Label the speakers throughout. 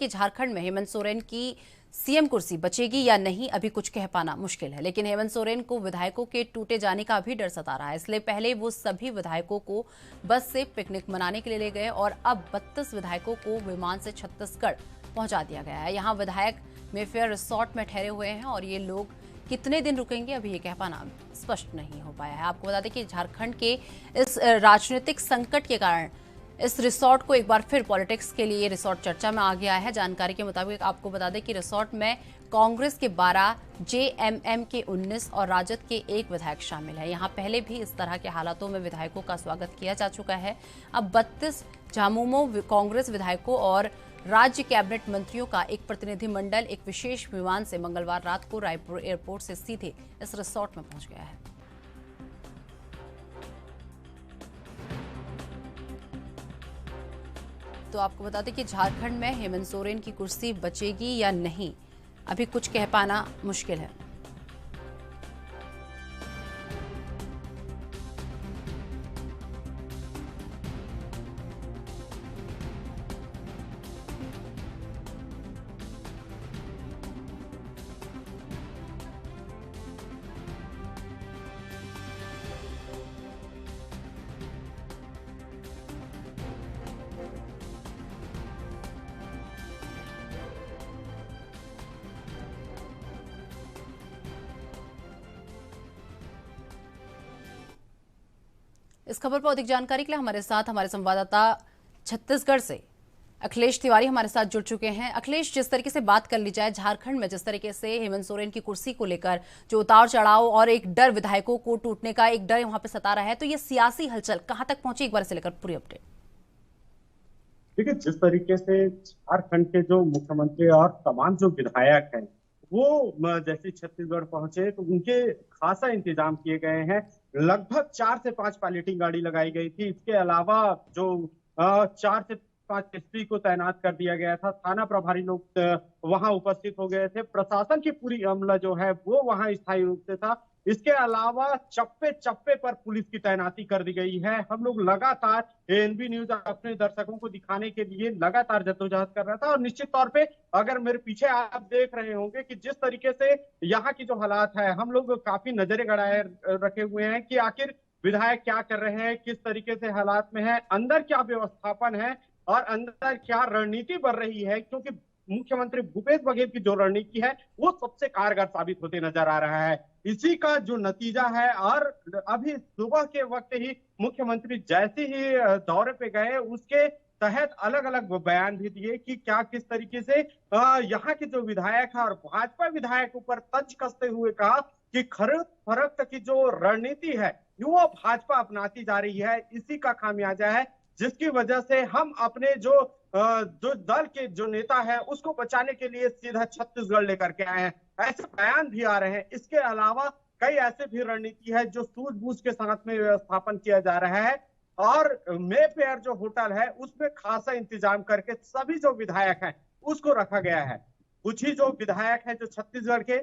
Speaker 1: कि झारखंड में हेमंत सोरेन की सीएम कुर्सी बचेगी या नहीं, अभी कुछ कह पाना मुश्किल है। लेकिन हेमंत सोरेन को विधायकों के टूटे जाने का भी डर सता रहा है। इसलिए पहले वो सभी विधायकों को बस से पिकनिक मनाने के लिए ले गए और अब 32 विधायकों को विमान से छत्तीसगढ़ पहुंचा दिया गया है। यहाँ विधायक मेफेयर रिसोर्ट में ठहरे हुए हैं और ये लोग कितने दिन रुकेंगे अभी ये कह पाना स्पष्ट नहीं हो पाया है। आपको बता दें कि झारखंड के इस राजनीतिक संकट के कारण इस रिसोर्ट को एक बार फिर पॉलिटिक्स के लिए रिसोर्ट चर्चा में आ गया है। जानकारी के मुताबिक आपको बता दें कि रिसोर्ट में कांग्रेस के 12, जेएमएम के 19 और राजद के 1 विधायक शामिल है। यहां पहले भी इस तरह के हालातों में विधायकों का स्वागत किया जा चुका है। अब 32 झामुमो कांग्रेस विधायकों और राज्य कैबिनेट मंत्रियों का एक प्रतिनिधिमंडल एक विशेष विमान से मंगलवार रात को रायपुर एयरपोर्ट से सीधे इस रिसोर्ट में पहुंच गया है। तो आपको बता दें कि झारखंड में हेमंत सोरेन की कुर्सी बचेगी या नहीं, अभी कुछ कह पाना मुश्किल है। इस खबर पर अधिक जानकारी के लिए हमारे साथ हमारे संवाददाता छत्तीसगढ़ से अखिलेश तिवारी हमारे साथ जुड़ चुके हैं। अखिलेश, जिस तरीके से बात कर ली जाए झारखंड में जिस तरीके से हेमंत सोरेन की कुर्सी को लेकर जो उतार चढ़ाव और एक डर, विधायकों को टूटने का एक डर वहां पे सता रहा है, तो ये सियासी हलचल कहां तक पहुंची, एक बार से लेकर पूरी अपडेट।
Speaker 2: देखिए, जिस तरीके से झारखंड के जो मुख्यमंत्री और तमाम जो विधायक हैं वो जैसे छत्तीसगढ़ पहुंचे तो उनके खासा इंतजाम किए गए हैं। लगभग 4 से 5 पायलटिंग गाड़ी लगाई गई थी। इसके अलावा जो 4 से 5 एसपी को तैनात कर दिया गया था। थाना प्रभारी लोग वहां उपस्थित हो गए थे। प्रशासन की पूरी अमला जो है वो वहां स्थायी रूप से था। इसके अलावा चप्पे चप्पे पर पुलिस की तैनाती कर दी गई है। हम लोग लगातार एएनबी न्यूज अपने दर्शकों को दिखाने के लिए लगातार जद्दोजहद कर रहा था और निश्चित तौर पे अगर मेरे पीछे आप देख रहे होंगे कि जिस तरीके से यहाँ की जो हालात है, हम लोग काफी नजरें गड़ाए रखे हुए हैं कि आखिर विधायक क्या कर रहे हैं, किस तरीके से हालात में है, अंदर क्या व्यवस्थापन है और अंदर क्या रणनीति बन रही है। क्योंकि मुख्यमंत्री भूपेश बघेल की जो रणनीति है वो सबसे कारगर साबित होते नजर आ रहा है। इसी का जो नतीजा है। और अभी सुबह के वक्त ही मुख्यमंत्री जैसे ही दौरे पे गए उसके तहत अलग अलग बयान भी दिए कि क्या किस तरीके से यहाँ के जो विधायक है और भाजपा विधायकों पर तंज कसते हुए कहा कि खरीद फरोख्त की जो रणनीति है वो भाजपा अपनाती जा रही है। इसी का खामियाजा है जिसकी वजह से हम अपने जो दल के जो नेता है उसको बचाने के लिए सीधा छत्तीसगढ़ लेकर के आए हैं, ऐसे बयान भी आ रहे हैं। इसके अलावा कई ऐसे भी रणनीति है जो सूझबूझ के साथ में व्यवस्थापन किया जा रहा है और मेफेयर जो होटल है उसमें खासा इंतजाम करके सभी जो विधायक हैं उसको रखा गया है। कुछ ही जो विधायक हैं जो छत्तीसगढ़ के,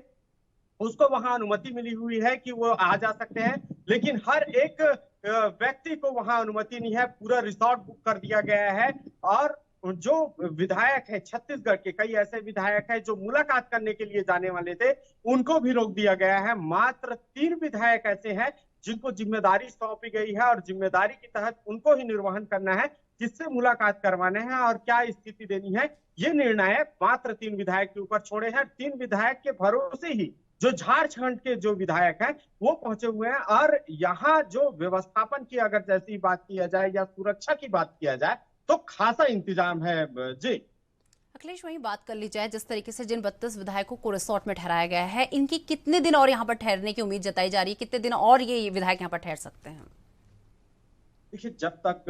Speaker 2: उसको वहां अनुमति मिली हुई है कि वो आ जा सकते हैं, लेकिन हर एक व्यक्ति को वहां अनुमति नहीं है। पूरा रिसोर्ट बुक कर दिया गया है और जो विधायक है छत्तीसगढ़ के, कई ऐसे विधायक हैं जो मुलाकात करने के लिए जाने वाले थे, उनको भी रोक दिया गया है। मात्र 3 विधायक ऐसे हैं जिनको जिम्मेदारी सौंपी गई है और जिम्मेदारी के तहत उनको ही निर्वहन करना है, किससे मुलाकात करवाने हैं और क्या स्थिति देनी है, ये निर्णय मात्र 3 विधायक के ऊपर छोड़े हैं। 3 विधायक के भरोसे ही जो झारखंड के जो विधायक हैं वो पहुंचे हुए हैं। और यहाँ जो व्यवस्थापन की अगर जैसी बात किया जाए या सुरक्षा की बात किया जाए तो खासा इंतजाम है जी।
Speaker 1: अखिलेश, वहीं बात कर ली जाए जिस तरीके से जिन 32 विधायकों को रिसोर्ट में ठहराया गया है, इनकी कितने दिन और यहाँ पर ठहरने की उम्मीद जताई जा रही है, कितने दिन और ये विधायक यहाँ पर ठहर सकते हैं?
Speaker 2: देखिए, जब तक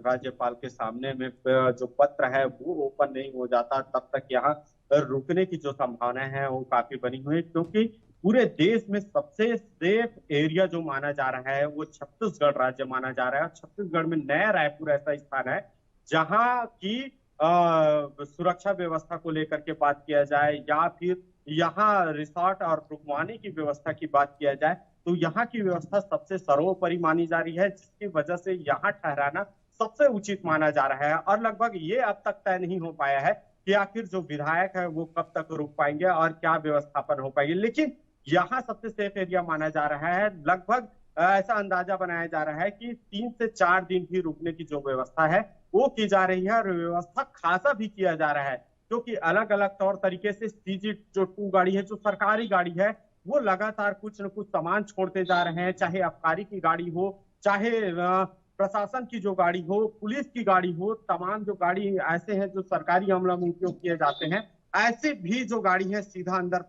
Speaker 2: राज्यपाल के सामने में जो पत्र है वो ओपन नहीं हो जाता तब तक यहाँ रुकने की जो संभावना है वो काफी बनी हुई है। क्योंकि पूरे देश में सबसे सेफ एरिया जो माना जा रहा है वो छत्तीसगढ़ राज्य माना जा रहा है। छत्तीसगढ़ में नया रायपुर ऐसा स्थान है जहाँ की सुरक्षा व्यवस्था को लेकर के बात किया जाए या फिर यहाँ रिसोर्ट और रुकवाने की व्यवस्था की बात किया जाए तो यहाँ की व्यवस्था सबसे सर्वोपरि मानी जा रही है, जिसकी वजह से यहाँ ठहराना सबसे उचित माना जा रहा है। और लगभग ये अब तक तय नहीं हो पाया है कि आखिर जो विधायक है वो कब तक रुक पाएंगे और क्या व्यवस्थापन हो पाएगी। लेकिन यहाँ सबसे सेफ एरिया माना जा रहा है। लगभग ऐसा अंदाजा बनाया जा रहा है कि 3 से 4 दिन भी रुकने की जो व्यवस्था है वो की जा रही है, और व्यवस्था खासा भी किया जा रहा है, क्योंकि अलग अलग तौर तरीके से सीजी जो 2 गाड़ी है, जो सरकारी गाड़ी है, वो लगातार कुछ न कुछ सामान छोड़ते जा रहे हैं, चाहे आबकारी की गाड़ी हो, चाहे प्रशासन की जो गाड़ी हो, पुलिस की गाड़ी हो। तमाम जो गाड़ी ऐसे हैं जो सरकारी अमला में उपयोग किए जाते हैं, ऐसे भी जो गाड़ी है सीधा अंदर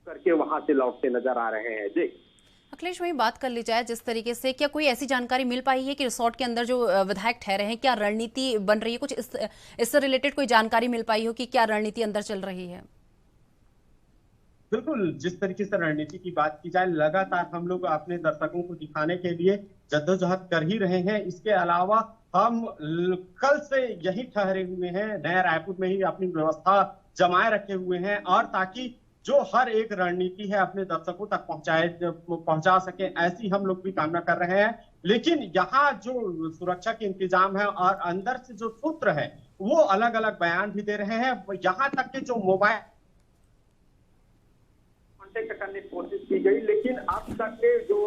Speaker 2: करके वहां से लौटते नजर आ रहे हैं। जी
Speaker 1: अखिलेश, वहीं बात कर ली जाए जिस तरीके से, क्या कोई ऐसी जानकारी मिल पाई है कि रिसोर्ट के अंदर जो विधायक ठहरे हैं, क्या रणनीति बन रही है? कुछ इससे रिलेटेड कोई जानकारी मिल पाई हो कि क्या रणनीति अंदर चल रही है?
Speaker 2: बिल्कुल, जिस तरीके से रणनीति की बात की जाए, लगातार हम लोग अपने दर्शकों को दिखाने के लिए जद्दोजहद कर ही रहे हैं। इसके अलावा हम कल से यही ठहरे हुए हैं, नया रायपुर में ही अपनी व्यवस्था जमाए रखे हुए हैं, और ताकि जो हर एक रणनीति है अपने दर्शकों तक पहुंचा सके, ऐसी हम लोग भी कामना कर रहे हैं। लेकिन यहाँ जो सुरक्षा के इंतजाम है और अंदर से जो सूत्र है वो अलग अलग बयान भी दे रहे हैं। यहाँ तक कि जो मोबाइल कांटेक्ट करने की कोशिश की गई, लेकिन अब तक के जो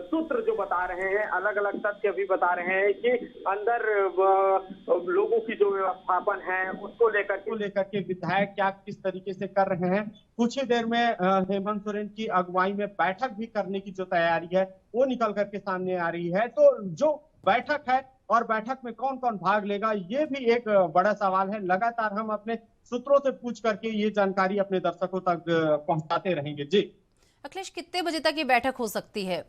Speaker 2: सूत्र जो बता रहे हैं, अलग अलग तथ्य भी बता रहे हैं कि अंदर लोगों की जो व्यवस्थापन है उसको लेकर के विधायक क्या किस तरीके से कर रहे हैं। कुछ ही देर में हेमंत सोरेन की अगुवाई में बैठक भी करने की जो तैयारी है वो निकल करके सामने आ रही है। तो जो बैठक है और बैठक में कौन कौन भाग लेगा, ये भी एक बड़ा सवाल है। लगातार हम अपने सूत्रों से पूछ करके ये जानकारी अपने दर्शकों तक पहुंचाते रहेंगे। जी
Speaker 1: अखिलेश, कितने बजे तक ये बैठक हो सकती है?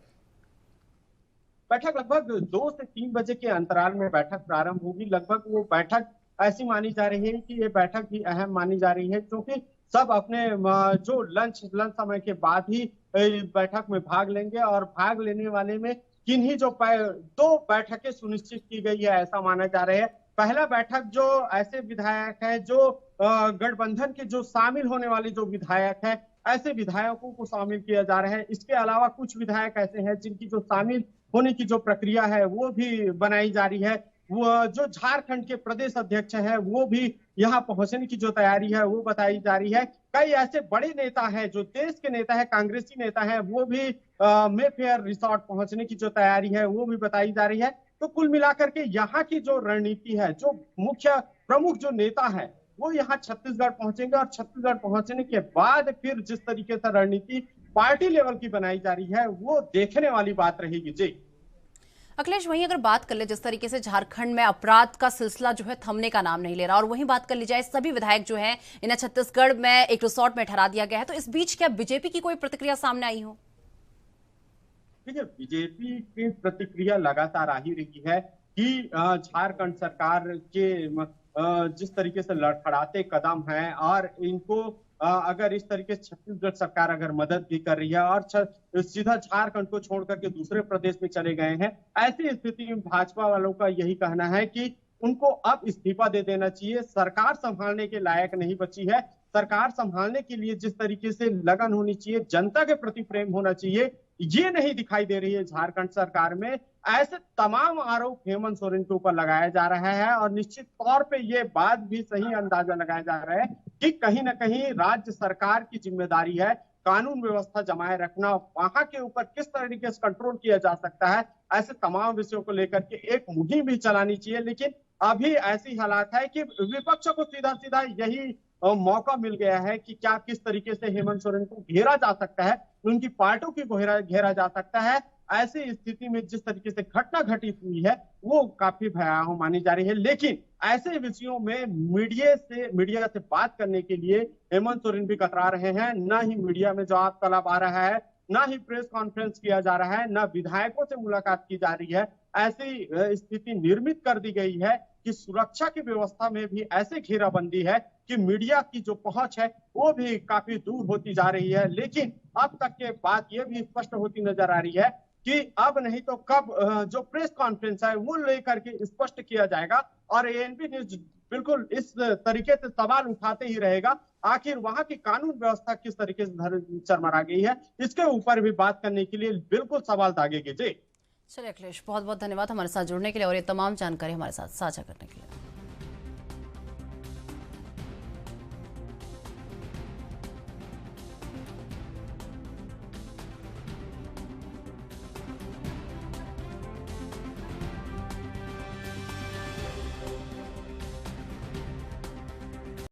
Speaker 2: बैठक लगभग 2 से 3 बजे के अंतराल में बैठक प्रारंभ होगी। लगभग वो बैठक ऐसी मानी जा रही है कि ये बैठक भी अहम मानी जा रही है, क्योंकि सब अपने जो लंच समय के बाद ही बैठक में भाग लेंगे, और भाग लेने वाले में किन्हीं जो 2 बैठकें सुनिश्चित की गई है ऐसा माना जा रहा है। पहला बैठक जो ऐसे विधायक है जो गठबंधन के जो शामिल होने वाले जो विधायक है, ऐसे विधायकों को शामिल किया जा रहा है। इसके अलावा कुछ विधायक ऐसे हैं जिनकी जो शामिल होने की जो प्रक्रिया है वो भी बनाई जा रही है। वो जो झारखंड के प्रदेश अध्यक्ष हैं वो भी यहाँ पहुंचने की जो तैयारी है वो बताई जा रही है। कई ऐसे बड़े नेता हैं जो देश के नेता है, कांग्रेसी नेता है, वो भी मेफेयर रिसोर्ट पहुंचने की जो तैयारी है वो भी बताई जा रही है। तो कुल मिलाकर के यहाँ की जो रणनीति है, जो मुख्य प्रमुख जो नेता है वो यहाँ छत्तीसगढ़ पहुंचेंगे, और छत्तीसगढ़ पहुंचने के बाद फिर जिस तरीके से रणनीति पार्टी लेवल की बनाई जा रही है वो देखने वाली बात रहेगी। जी
Speaker 1: अखिलेश, वहीं अगर बात कर ले जिस तरीके से झारखंड में अपराध का सिलसिला जो है थमने का नाम नहीं ले रहा, और वहीं बात कर ली जाए सभी विधायक जो हैं इन्हें छत्तीसगढ़ में एक रिसोर्ट में ठहरा दिया गया है, तो इस बीच क्या बीजेपी की कोई प्रतिक्रिया सामने आई हो?
Speaker 2: देखिए, बीजेपी की प्रतिक्रिया लगातार आ ही रही है कि झारखंड सरकार के जिस तरीके से लड़खड़ाते कदम हैं, और इनको अगर इस तरीके से छत्तीसगढ़ सरकार अगर मदद भी कर रही है और सीधा झारखंड को छोड़ करके दूसरे प्रदेश में चले गए हैं, ऐसी स्थिति में भाजपा वालों का यही कहना है कि उनको अब इस्तीफा दे देना चाहिए। सरकार संभालने के लायक नहीं बची है। सरकार संभालने के लिए जिस तरीके से लगन होनी चाहिए, जनता के प्रति प्रेम होना चाहिए, ये नहीं दिखाई दे रही है झारखंड सरकार में। ऐसे तमाम आरोप हेमंत सोरेन के ऊपर लगाया जा रहा है, और निश्चित तौर पे ये बात भी सही अंदाजा लगाया जा रहा है कि कहीं ना कहीं राज्य सरकार की जिम्मेदारी है कानून व्यवस्था जमाए रखना, वहां के ऊपर किस तरीके से कंट्रोल किया जा सकता है, ऐसे तमाम विषयों को लेकर के एक मुहिम भी चलानी चाहिए। लेकिन अभी ऐसी हालात है कि विपक्ष को सीधा सीधा यही मौका मिल गया है कि क्या किस तरीके से हेमंत सोरेन को घेरा जा सकता है, उनकी पार्टियों को घेरा जा सकता है। ऐसी स्थिति में जिस तरीके से घटना घटित हुई है वो काफी भयावह मानी जा रही है। लेकिन ऐसे विषयों में मीडिया से बात करने के लिए हेमंत सोरेन भी कतरा रहे हैं। न ही मीडिया में जवाब तलब आ रहा है, ना ही प्रेस कॉन्फ्रेंस किया जा रहा है, ना विधायकों से मुलाकात की जा रही है। ऐसी स्थिति निर्मित कर दी गई है कि सुरक्षा की व्यवस्था में भी ऐसे घेराबंदी है कि मीडिया की जो पहुंच है वो भी काफी दूर होती जा रही है। लेकिन अब तक के बात यह भी स्पष्ट होती नजर आ रही है कि अब नहीं तो कब जो प्रेस कॉन्फ्रेंस है वो लेकर के स्पष्ट किया जाएगा, और एएनबी न्यूज बिल्कुल इस तरीके से सवाल उठाते ही रहेगा, आखिर वहां की कानून व्यवस्था किस तरीके से चरमरा गई है, इसके ऊपर भी बात करने के लिए बिल्कुल सवाल दागेगी। जी
Speaker 1: चलिए अखिलेश, बहुत बहुत धन्यवाद हमारे साथ जुड़ने के लिए और ये तमाम जानकारी हमारे साथ साझा करने के लिए।